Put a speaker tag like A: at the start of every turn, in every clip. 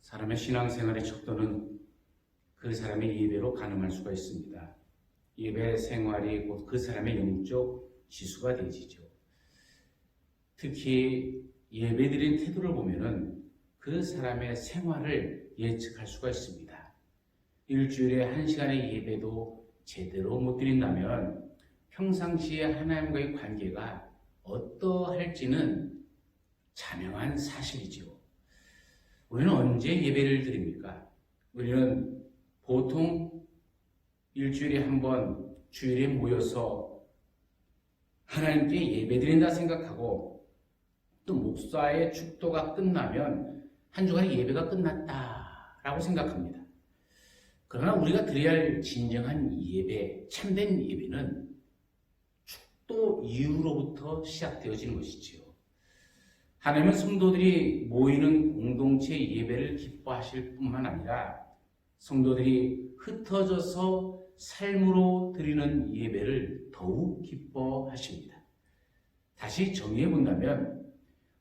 A: 사람의 신앙생활의 척도는 그 사람의 예배로 가늠할 수가 있습니다. 예배 생활이 곧 그 사람의 영적 지수가 되지죠. 특히 예배드린 태도를 보면은 그 사람의 생활을 예측할 수가 있습니다. 일주일에 1시간의 예배도 제대로 못 드린다면 평상시에 하나님과의 관계가 어떠할지는 자명한 사실이지요. 우리는 언제 예배를 드립니까? 우리는 보통 일주일에 한 번 주일에 모여서 하나님께 예배 드린다 생각하고 또 목사의 축도가 끝나면 한 주간의 예배가 끝났다라고 생각합니다. 그러나 우리가 드려야 할 진정한 예배, 참된 예배는 축도 이후로부터 시작되어지는 것이지요. 하나님은 성도들이 모이는 공동체 예배를 기뻐하실 뿐만 아니라 성도들이 흩어져서 삶으로 드리는 예배를 더욱 기뻐하십니다. 다시 정리해 본다면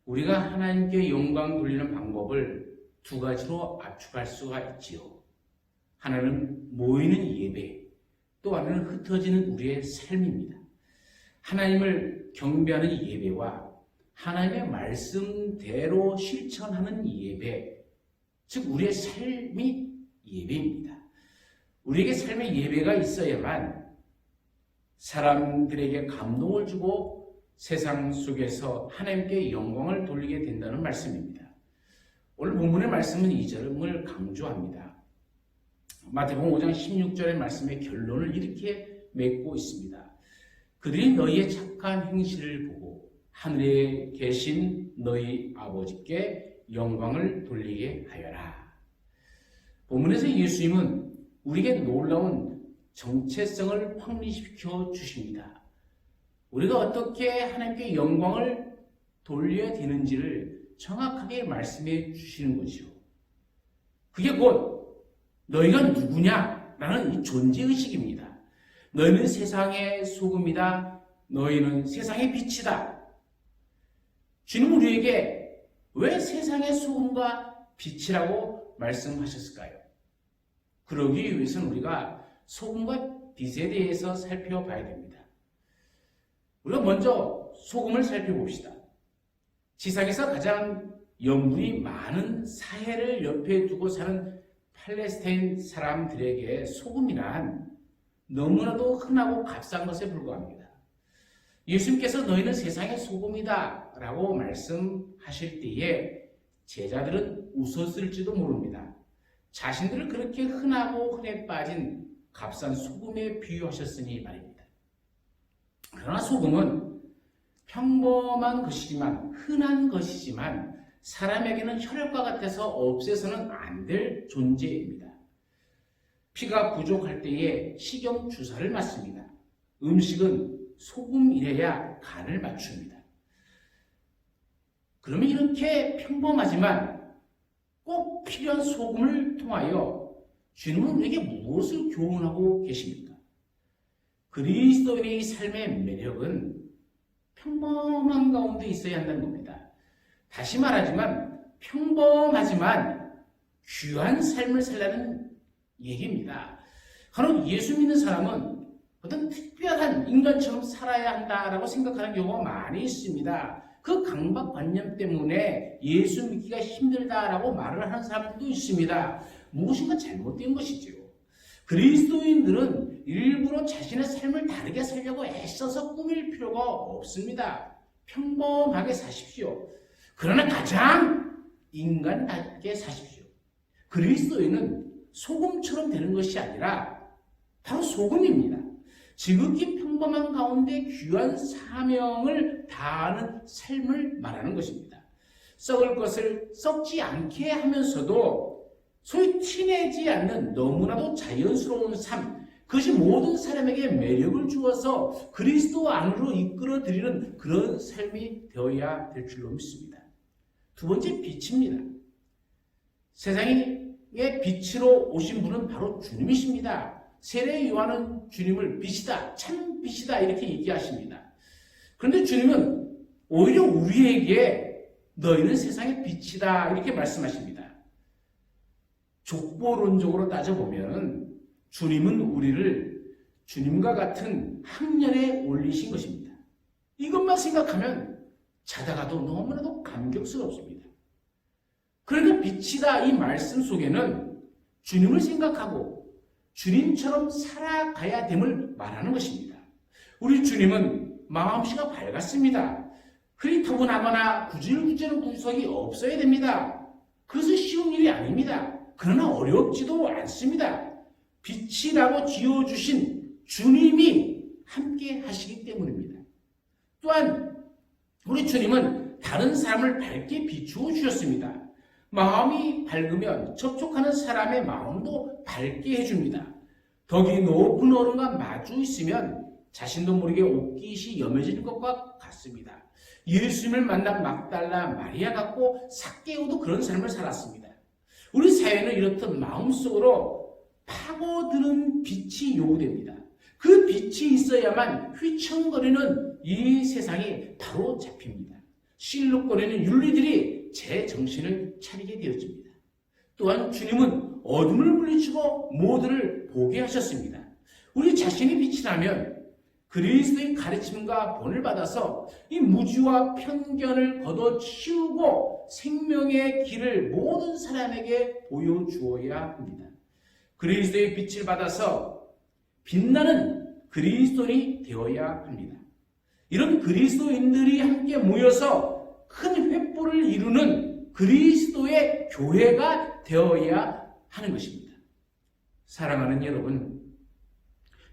A: 우리가 하나님께 영광 돌리는 방법을 두 가지로 압축할 수가 있지요. 하나는 모이는 예배, 또 하나는 흩어지는 우리의 삶입니다. 하나님을 경배하는 예배와 하나님의 말씀대로 실천하는 예배, 즉 우리의 삶이 예배입니다. 우리에게 삶의 예배가 있어야만 사람들에게 감동을 주고 세상 속에서 하나님께 영광을 돌리게 된다는 말씀입니다. 오늘 본문의 말씀은 이 점을 강조합니다. 마태복음 5장 16절의 말씀의 결론을 이렇게 맺고 있습니다. 그들이 너희의 착한 행실을 보고 하늘에 계신 너희 아버지께 영광을 돌리게 하여라. 본문에서 예수님은 우리에게 놀라운 정체성을 확립시켜 주십니다. 우리가 어떻게 하나님께 영광을 돌려야 되는지를 정확하게 말씀해 주시는 거죠. 그게 곧 너희가 누구냐라는 이 존재의식입니다. 너희는 세상의 소금이다. 너희는 세상의 빛이다. 주님은 우리에게 왜 세상의 소금과 빛이라고 말씀하셨을까요? 그러기 위해서는 우리가 소금과 빛에 대해서 살펴봐야 됩니다. 우리가 먼저 소금을 살펴봅시다. 지상에서 가장 염분이 많은 사해를 옆에 두고 사는 팔레스타인 사람들에게 소금이란 너무나도 흔하고 값싼 것에 불과합니다. 예수님께서 너희는 세상의 소금이다 라고 말씀하실 때에 제자들은 웃었을지도 모릅니다. 자신들을 그렇게 흔하고 흔해 빠진 값싼 소금에 비유하셨으니 말입니다. 그러나 소금은 평범한 것이지만, 흔한 것이지만 사람에게는 혈액과 같아서 없애서는 안 될 존재입니다. 피가 부족할 때에 식용 주사를 맞습니다. 음식은 소금이래야 간을 맞춥니다. 그러면 이렇게 평범하지만 꼭 필요한 소금을 통하여 주님은 우리에게 무엇을 교훈하고 계십니까? 그리스도인의 삶의 매력은 평범한 가운데 있어야 한다는 겁니다. 다시 말하지만 평범하지만 귀한 삶을 살라는 얘기입니다. 바로 예수 믿는 사람은 어떤 특별한 인간처럼 살아야 한다라고 생각하는 경우가 많이 있습니다. 그 강박관념 때문에 예수 믿기가 힘들다라고 말을 하는 사람들도 있습니다. 무엇인가 잘못된 것이지요. 그리스도인들은 일부러 자신의 삶을 다르게 살려고 애써서 꾸밀 필요가 없습니다. 평범하게 사십시오. 그러나 가장 인간답게 사십시오. 그리스도인은 소금처럼 되는 것이 아니라 바로 소금입니다. 지극히 평범한 가운데 귀한 사명을 다하는 삶을 말하는 것입니다. 썩을 것을 썩지 않게 하면서도 소위 티내지 않는 너무나도 자연스러운 삶, 그것이 모든 사람에게 매력을 주어서 그리스도 안으로 이끌어들이는 그런 삶이 되어야 될 줄로 믿습니다. 두 번째, 빛입니다. 세상의 빛으로 오신 분은 바로 주님이십니다. 세례 요한은 주님을 빛이다, 참 빛이다 이렇게 얘기하십니다. 그런데 주님은 오히려 우리에게 너희는 세상의 빛이다 이렇게 말씀하십니다. 족보론적으로 따져보면 주님은 우리를 주님과 같은 학년에 올리신 것입니다. 이것만 생각하면 자다가도 너무나도 감격스럽습니다. 그러니까 빛이다 이 말씀 속에는 주님을 생각하고 주님처럼 살아가야 됨을 말하는 것입니다. 우리 주님은 마음씨가 밝았습니다. 흐릿하거나 구질구질한 구석이 없어야 됩니다. 그것은 쉬운 일이 아닙니다. 그러나 어렵지도 않습니다. 빛이라고 지어주신 주님이 함께 하시기 때문입니다. 또한 우리 주님은 다른 사람을 밝게 비추어 주셨습니다. 마음이 밝으면 접촉하는 사람의 마음도 밝게 해줍니다. 덕이 높은 어른과 마주 있으면 자신도 모르게 옷깃이 염해지는 것과 같습니다. 예수님을 만난 막달라 마리아 같고 삭개오도 그런 삶을 살았습니다. 우리 사회는 이렇듯 마음속으로 파고드는 빛이 요구됩니다. 그 빛이 있어야만 휘청거리는 이 세상이 바로 잡힙니다. 실룩거리는 윤리들이 제 정신을 차리게 되어집니다. 또한 주님은 어둠을 물리치고 모두를 보게 하셨습니다. 우리 자신이 빛이라면 그리스도의 가르침과 본을 받아서 이 무지와 편견을 걷어치우고 생명의 길을 모든 사람에게 보여주어야 합니다. 그리스도의 빛을 받아서 빛나는 그리스도인이 되어야 합니다. 이런 그리스도인들이 함께 모여서 큰 횃불을 이루는 그리스도의 교회가 되어야 하는 것입니다. 사랑하는 여러분,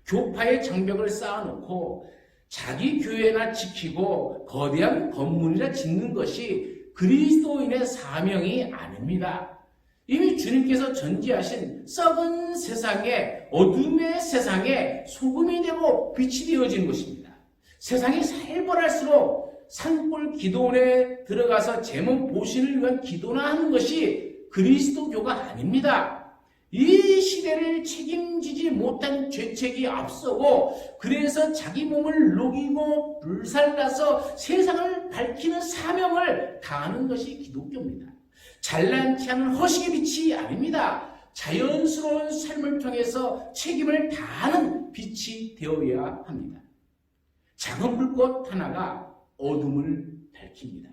A: 교파의 장벽을 쌓아놓고 자기 교회나 지키고 거대한 건물이나 짓는 것이 그리스도인의 사명이 아닙니다. 이미 주님께서 전지하신 썩은 세상에, 어둠의 세상에 소금이 되고 빛이 되어지는 것입니다. 세상이 살벌할수록 산골 기도원에 들어가서 제 몸 보신을 위한 기도나 하는 것이 그리스도교가 아닙니다. 이 시대를 책임지지 못한 죄책이 앞서고 그래서 자기 몸을 녹이고 불살라서 세상을 밝히는 사명을 다하는 것이 기독교입니다. 잘난치 않은 허식의 빛이 아닙니다. 자연스러운 삶을 통해서 책임을 다하는 빛이 되어야 합니다. 작은 불꽃 하나가 어둠을 밝힙니다.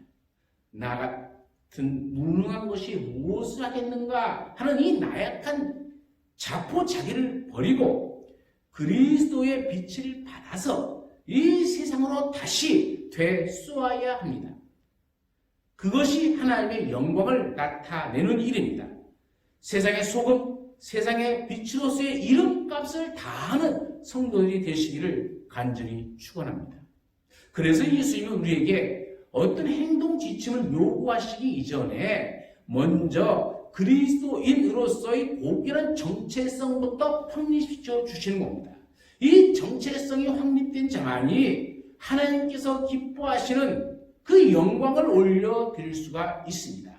A: 나 같은 무능한 것이 무엇을 하겠는가 하는 이 나약한 자포자기를 버리고 그리스도의 빛을 받아서 이 세상으로 다시 되쏘아야 합니다. 그것이 하나님의 영광을 나타내는 일입니다. 세상의 소금, 세상의 빛으로서의 이름값을 다하는 성도들이 되시기를 간절히 축원합니다. 그래서 예수님은 우리에게 어떤 행동 지침을 요구하시기 이전에 먼저 그리스도인으로서의 고귀한 정체성부터 확립시켜 주시는 겁니다. 이 정체성이 확립된 자만이 하나님께서 기뻐하시는 그 영광을 올려드릴 수가 있습니다.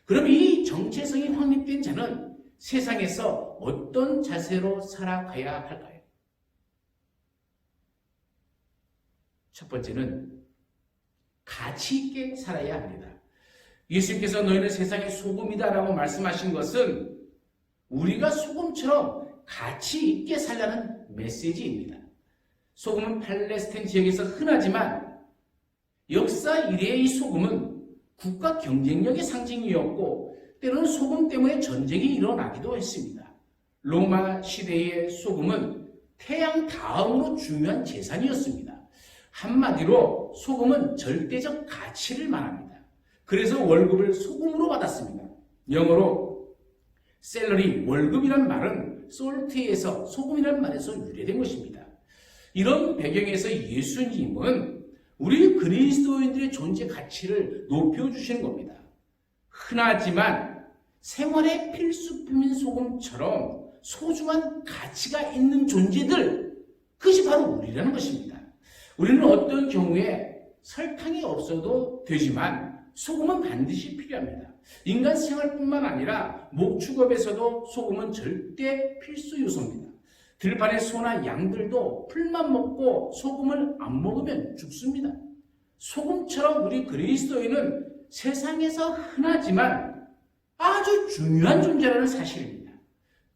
A: 그럼 이 정체성이 확립된 자는 세상에서 어떤 자세로 살아가야 할까요? 첫 번째는 가치 있게 살아야 합니다. 예수님께서 너희는 세상의 소금이다라고 말씀하신 것은 우리가 소금처럼 가치 있게 살라는 메시지입니다. 소금은 팔레스타인 지역에서 흔하지만 역사 이래의 이 소금은 국가 경쟁력의 상징이었고 때로는 소금 때문에 전쟁이 일어나기도 했습니다. 로마 시대의 소금은 태양 다음으로 중요한 재산이었습니다. 한마디로 소금은 절대적 가치를 말합니다. 그래서 월급을 소금으로 받았습니다. 영어로 셀러리, 월급이란 말은 솔트에서 소금이란 말에서 유래된 것입니다. 이런 배경에서 예수님은 우리 그리스도인들의 존재 가치를 높여주시는 겁니다. 흔하지만 생활의 필수품인 소금처럼 소중한 가치가 있는 존재들, 그것이 바로 우리라는 것입니다. 우리는 어떤 경우에 설탕이 없어도 되지만 소금은 반드시 필요합니다. 인간 생활뿐만 아니라 목축업에서도 소금은 절대 필수 요소입니다. 들판의 소나 양들도 풀만 먹고 소금을 안 먹으면 죽습니다. 소금처럼 우리 그리스도인은 세상에서 흔하지만 아주 중요한 존재라는 사실입니다.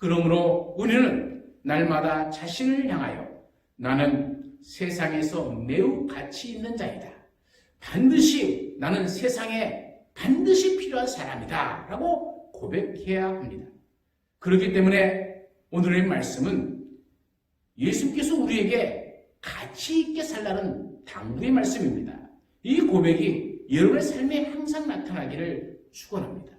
A: 그러므로 우리는 날마다 자신을 향하여 나는 세상에서 매우 가치 있는 자이다. 반드시 나는 세상에 반드시 필요한 사람이다 라고 고백해야 합니다. 그렇기 때문에 오늘의 말씀은 예수께서 우리에게 가치 있게 살라는 당부의 말씀입니다. 이 고백이 여러분의 삶에 항상 나타나기를 축원합니다.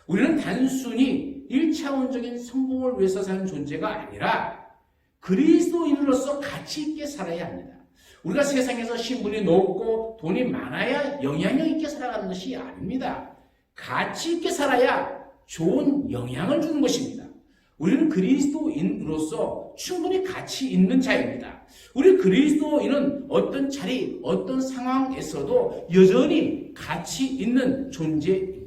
A: 우리는 단순히 1차원적인 성공을 위해서 사는 존재가 아니라 그리스도인으로서 가치 있게 살아야 합니다. 우리가 세상에서 신분이 높고 돈이 많아야 영향력 있게 살아가는 것이 아닙니다. 가치 있게 살아야 좋은 영향을 주는 것입니다. 우리는 그리스도인으로서 충분히 가치 있는 자입니다. 우리 그리스도인은 어떤 자리, 어떤 상황에서도 여전히 가치 있는 존재입니다.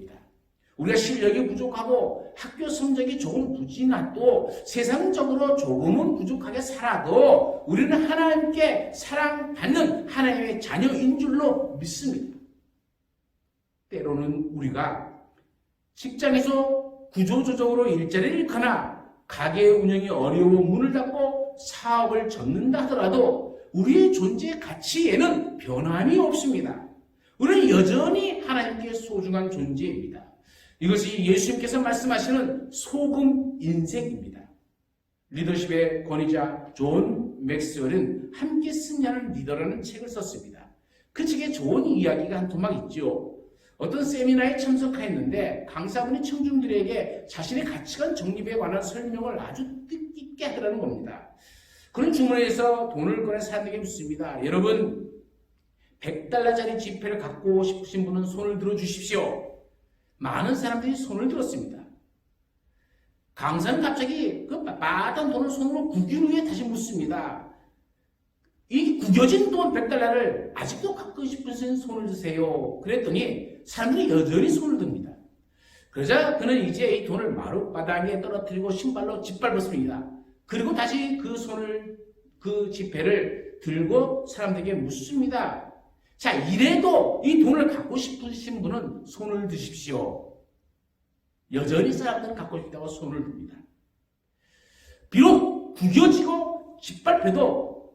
A: 우리가 실력이 부족하고 학교 성적이 조금 부진하도 세상적으로 조금은 부족하게 살아도 우리는 하나님께 사랑받는 하나님의 자녀인 줄로 믿습니다. 때로는 우리가 직장에서 구조조정으로 일자리를 잃거나 가게 운영이 어려워 문을 닫고 사업을 접는다 하더라도 우리의 존재 가치에는 변함이 없습니다. 우리는 여전히 하나님께 소중한 존재입니다. 이것이 예수님께서 말씀하시는 소금 인생입니다. 리더십의 권위자 존 맥스웰은 함께 승리하는 리더라는 책을 썼습니다. 그 책에 좋은 이야기가 한 토막 있죠. 어떤 세미나에 참석하였는데 강사분이 청중들에게 자신의 가치관 정립에 관한 설명을 아주 뜻깊게 하더라는 겁니다. 그런 주머니에서 돈을 꺼내 사람에게 묻습니다. 여러분, $100짜리 지폐를 갖고 싶으신 분은 손을 들어 주십시오. 많은 사람들이 손을 들었습니다. 강사는 갑자기 그 빠듯한 돈을 손으로 구긴 후에 다시 묻습니다. 이 구겨진 돈 $100를 아직도 갖고 싶은 분은 손을 드세요. 그랬더니 사람들이 여전히 손을 듭니다. 그러자 그는 이제 이 돈을 마룻바닥에 떨어뜨리고 신발로 짓밟았습니다. 그리고 다시 그 지폐를 들고 사람들에게 묻습니다. 자, 이래도 이 돈을 갖고 싶으신 분은 손을 드십시오. 여전히 사람들은 갖고 싶다고 손을 듭니다. 비록 구겨지고 짓밟혀도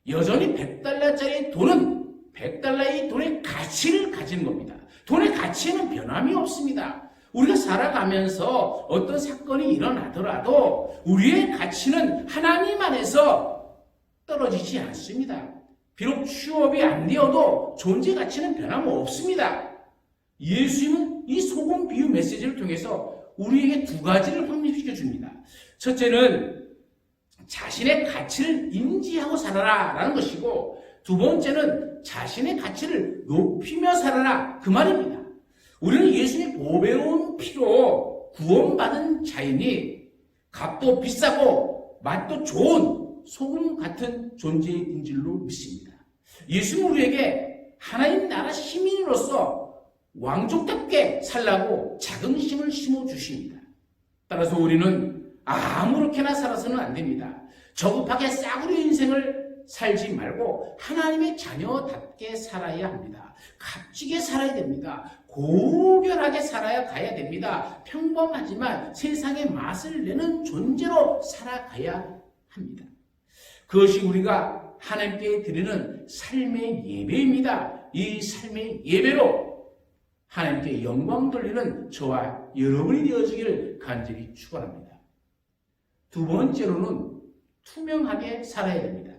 A: 여전히 $100짜리 돈은 $100의 돈의 가치를 가지는 겁니다. 돈의 가치에는 변함이 없습니다. 우리가 살아가면서 어떤 사건이 일어나더라도 우리의 가치는 하나님 안에서 떨어지지 않습니다. 비록 취업이 안 되어도 존재 가치는 변함없습니다. 예수님은 이 소금 비유 메시지를 통해서 우리에게 두 가지를 확립시켜 줍니다. 첫째는 자신의 가치를 인지하고 살아라 라는 것이고, 두 번째는 자신의 가치를 높이며 살아라 그 말입니다. 우리는 예수님의 보배로운 피로 구원받은 자이니 값도 비싸고 맛도 좋은 소금 같은 존재인 줄로 믿습니다. 예수는 우리에게 하나님 나라 시민으로서 왕족답게 살라고 자긍심을 심어주십니다. 따라서 우리는 아무렇게나 살아서는 안 됩니다. 저급하게 싸구려 인생을 살지 말고 하나님의 자녀답게 살아야 합니다. 값지게 살아야 됩니다. 고결하게 살아야 가야 됩니다. 평범하지만 세상의 맛을 내는 존재로 살아가야 합니다. 그것이 우리가 하나님께 드리는 삶의 예배입니다. 이 삶의 예배로 하나님께 영광 돌리는 저와 여러분이 되어지기를 간절히 축원합니다. 두 번째로는 투명하게 살아야 됩니다.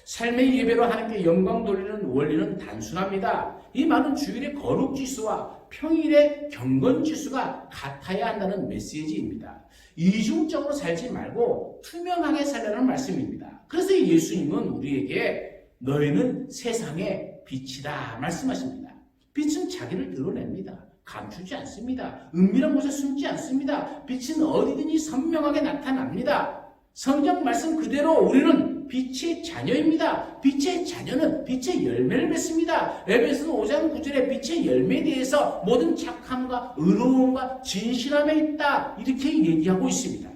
A: 삶의 예배로 하나님께 영광 돌리는 원리는 단순합니다. 이 말은 주일의 거룩지수와 평일의 경건지수가 같아야 한다는 메시지입니다. 이중적으로 살지 말고 투명하게 살라는 말씀입니다. 그래서 예수님은 우리에게 너희는 세상의 빛이다 말씀하십니다. 빛은 자기를 드러냅니다. 감추지 않습니다. 은밀한 곳에 숨지 않습니다. 빛은 어디든지 선명하게 나타납니다. 성경 말씀 그대로 우리는 빛의 자녀입니다. 빛의 자녀는 빛의 열매를 맺습니다. 에베소서 5장 9절에 빛의 열매에 대해서 모든 착함과 의로움과 진실함에 있다 이렇게 얘기하고 있습니다.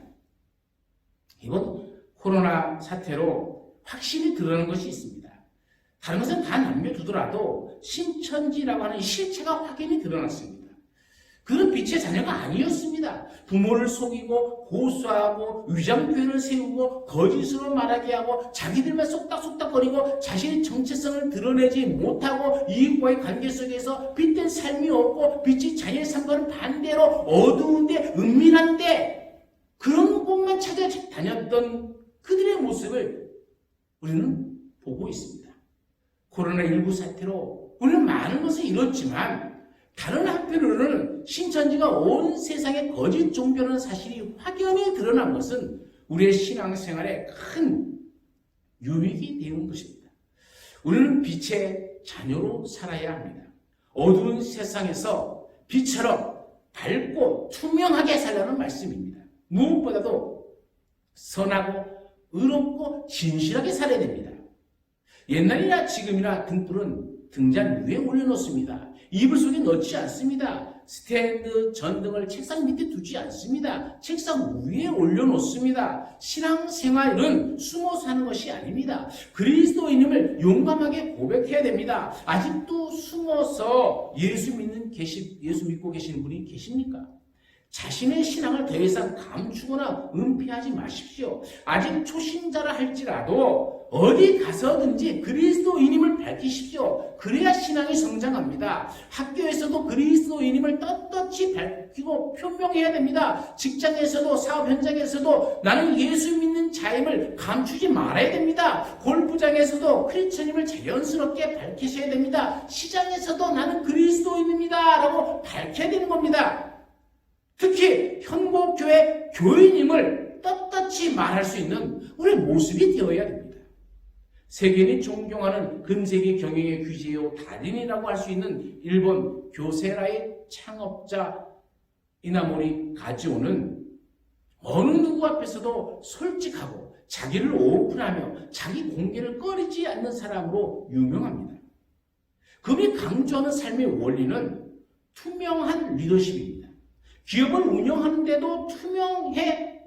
A: 이번 코로나 사태로 확실히 드러나는 것이 있습니다. 다른 것은 다 남겨두더라도 신천지라고 하는 실체가 확연히 드러났습니다. 그는 빛의 자녀가 아니었습니다. 부모를 속이고 고소하고 위장교회를 세우고 거짓으로 말하게 하고 자기들만 쏙닥쏙닥거리고 자신의 정체성을 드러내지 못하고 이익과의 관계 속에서 빛된 삶이 없고 빛의 자녀의 삶과는 반대로 어두운데 은밀한데 그런 곳만 찾아다녔던 그들의 모습을 우리는 보고 있습니다. 코로나19 사태로 우리는 많은 것을 잃었지만 다른 한편으로는 신천지가 온 세상에 거짓 종교라는 사실이 확연히 드러난 것은 우리의 신앙생활에 큰 유익이 되는 것입니다. 우리는 빛의 자녀로 살아야 합니다. 어두운 세상에서 빛처럼 밝고 투명하게 살라는 말씀입니다. 무엇보다도 선하고 의롭고 진실하게 살아야 됩니다. 옛날이나 지금이나 등불은 등잔 위에 올려놓습니다. 이불 속에 넣지 않습니다. 스탠드, 전등을 책상 밑에 두지 않습니다. 책상 위에 올려놓습니다. 신앙생활은 숨어 사는 것이 아닙니다. 그리스도인임을 용감하게 고백해야 됩니다. 아직도 숨어서 예수 믿고 계시는 분이 계십니까? 자신의 신앙을 더 이상 감추거나 은폐하지 마십시오. 아직 초신자라 할지라도 어디 가서든지 그리스도인임을 밝히십시오. 그래야 신앙이 성장합니다. 학교에서도 그리스도인임을 떳떳이 밝히고 표명해야 됩니다. 직장에서도 사업 현장에서도 나는 예수 믿는 자임을 감추지 말아야 됩니다. 골프장에서도 크리스천임을 자연스럽게 밝히셔야 됩니다. 시장에서도 나는 그리스도인입니다 라고 밝혀야 되는 겁니다. 특히 현복교회 교인임을 떳떳이 말할 수 있는 우리의 모습이 되어야 됩니다. 세계인이 존경하는 근세기 경영의 귀재요 달인이라고 할 수 있는 일본 교세라의 창업자 이나모리 가지오는 어느 누구 앞에서도 솔직하고 자기를 오픈하며 자기 공개를 꺼리지 않는 사람으로 유명합니다. 그분이 강조하는 삶의 원리는 투명한 리더십입니다. 기업을 운영하는데도 투명해야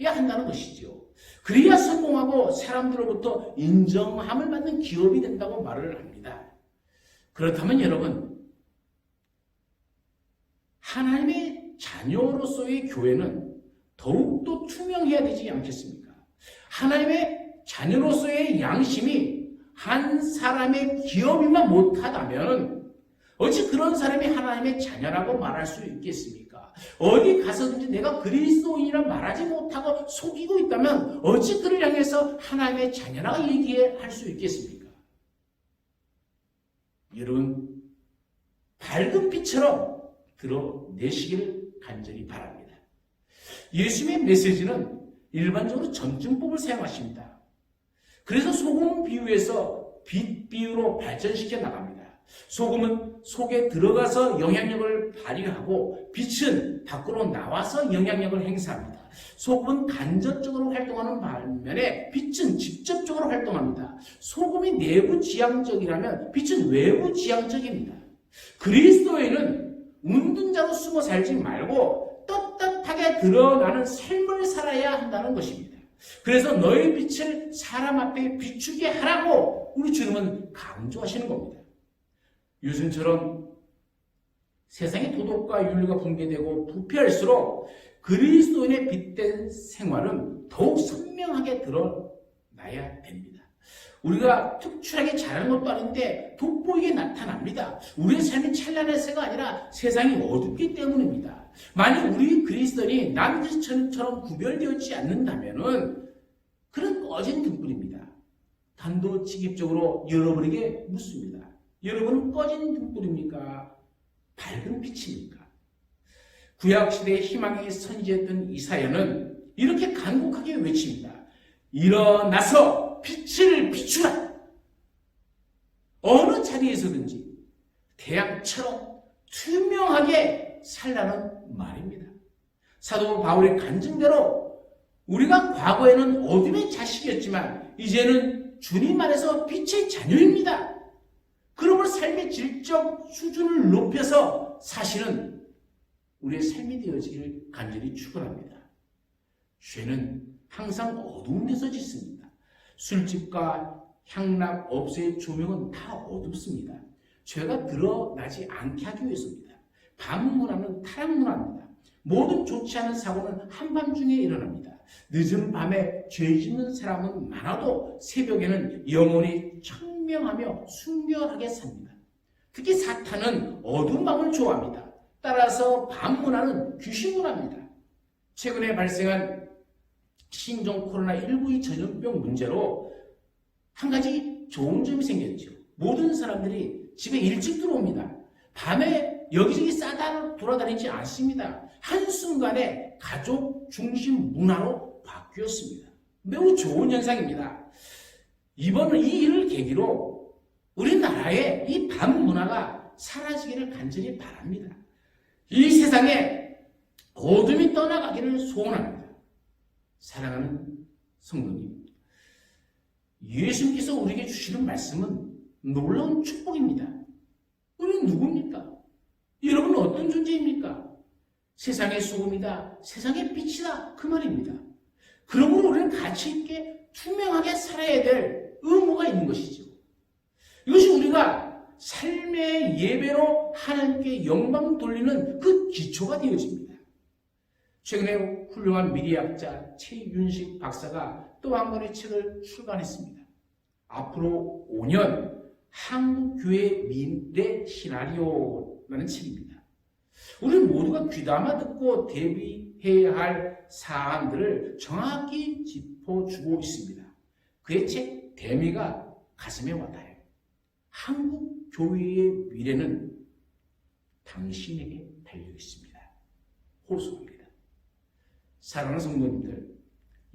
A: 한다는 것이죠. 그래야 성공하고 사람들로부터 인정함을 받는 기업이 된다고 말을 합니다. 그렇다면 여러분, 하나님의 자녀로서의 교회는 더욱더 투명해야 되지 않겠습니까? 하나님의 자녀로서의 양심이 한 사람의 기업이만 못하다면 어찌 그런 사람이 하나님의 자녀라고 말할 수 있겠습니까? 어디 가서든지 내가 그리스도인이라 말하지 못하고 속이고 있다면 어찌 그를 향해서 하나님의 자녀라고 얘기할 수 있겠습니까? 여러분, 밝은 빛처럼 드러내시기를 간절히 바랍니다. 예수님의 메시지는 일반적으로 점증법을 사용하십니다. 그래서 소금 비유에서 빛 비유로 발전시켜 나갑니다. 소금은 속에 들어가서 영향력을 발휘하고 빛은 밖으로 나와서 영향력을 행사합니다. 소금은 간접적으로 활동하는 반면에 빛은 직접적으로 활동합니다. 소금이 내부 지향적이라면 빛은 외부 지향적입니다. 그리스도인은 운둔자로 숨어 살지 말고 떳떳하게 드러나는 삶을 살아야 한다는 것입니다. 그래서 너의 빛을 사람 앞에 비추게 하라고 우리 주님은 강조하시는 겁니다. 요즘처럼 세상의 도덕과 윤리가 붕괴되고 부패할수록 그리스도인의 빛된 생활은 더욱 선명하게 드러나야 됩니다. 우리가 특출하게 잘하는 것도 아닌데 돋보이게 나타납니다. 우리의 삶이 찬란해서가 아니라 세상이 어둡기 때문입니다. 만약 우리 그리스도인이 남들처럼 구별되지 않는다면 그는 꺼진 등불입니다. 단도직입적으로 여러분에게 묻습니다. 여러분은 꺼진 등불입니까? 밝은 빛입니까? 구약시대의 희망의 선지였던 이사야는 이렇게 간곡하게 외칩니다. 일어나서 빛을 비추라. 어느 자리에서든지 태양처럼 투명하게 살라는 말입니다. 사도 바울의 간증대로 우리가 과거에는 어둠의 자식이었지만 이제는 주님 안에서 빛의 자녀입니다. 그러므로 삶의 질적 수준을 높여서 사실은 우리의 삶이 되어지기를 간절히 축원합니다. 죄는 항상 어두운 데서 짓습니다. 술집과 향락업소의 조명은 다 어둡습니다. 죄가 드러나지 않게 하기 위해서입니다. 밤 문화는 타락 문화입니다. 모든 좋지 않은 사고는 한밤중에 일어납니다. 늦은 밤에 죄 짓는 사람은 많아도 새벽에는 영혼이 청명하며 순결하게 삽니다. 특히 사탄은 어두운 밤을 좋아합니다. 따라서 밤 문화는 귀신 문화입니다. 최근에 발생한 신종 코로나19의 전염병 문제로 한 가지 좋은 점이 생겼죠. 모든 사람들이 집에 일찍 들어옵니다. 밤에 여기저기 싸다 돌아다니지 않습니다. 한순간에 가족 중심 문화로 바뀌었습니다. 매우 좋은 현상입니다. 이번 이 일을 계기로 우리나라의 이 밤 문화가 사라지기를 간절히 바랍니다. 이 세상에 어둠이 떠나가기를 소원합니다. 사랑하는 성도님, 예수님께서 우리에게 주시는 말씀은 놀라운 축복입니다. 우리는 누굽니까? 여러분은 어떤 존재입니까? 세상의 소금이다, 세상의 빛이다, 그 말입니다. 그러므로 우리는 가치 있게 투명하게 살아야 될 의무가 있는 것이죠. 이것이 우리가 삶의 예배로 하나님께 영광 돌리는 그 기초가 되어집니다. 최근에 훌륭한 미래학자 최윤식 박사가 또 한 권의 책을 출간했습니다. 앞으로 5년 한국교회 미래 시나리오라는 책입니다. 우리 모두가 귀담아 듣고 대비해야 할 사안들을 정확히 짚어주고 있습니다. 그의 책 대미가 가슴에 와닿아요. 한국 교회의 미래는 당신에게 달려 있습니다. 호소합니다. 사랑하는 성도님들,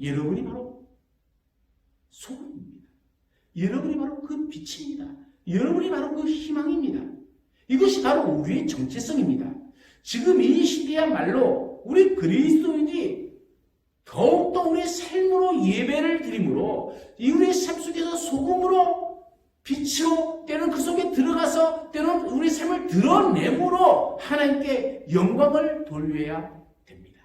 A: 여러분이 바로 소금입니다. 여러분이 바로 그 빛입니다. 여러분이 바로 그 희망입니다. 이것이 바로 우리의 정체성입니다. 지금 이 시대야말로 우리 그리스도인이 더욱더 우리의 삶으로 예배를 드림으로 우리의 삶 속에서 소금으로 빛으로 때는 그 속에 들어가서 때는 우리 삶을 드러내므로 하나님께 영광을 돌려야 됩니다.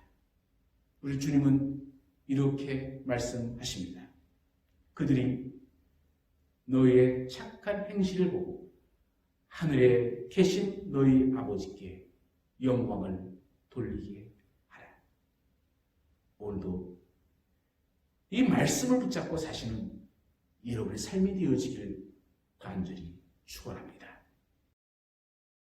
A: 우리 주님은 이렇게 말씀하십니다. 그들이 너희의 착한 행실을 보고 하늘에 계신 너희 아버지께 영광을 돌리게 하라. 오늘도 이 말씀을 붙잡고 사시는 여러분의 삶이 되어지기를 간절히 축원합니다.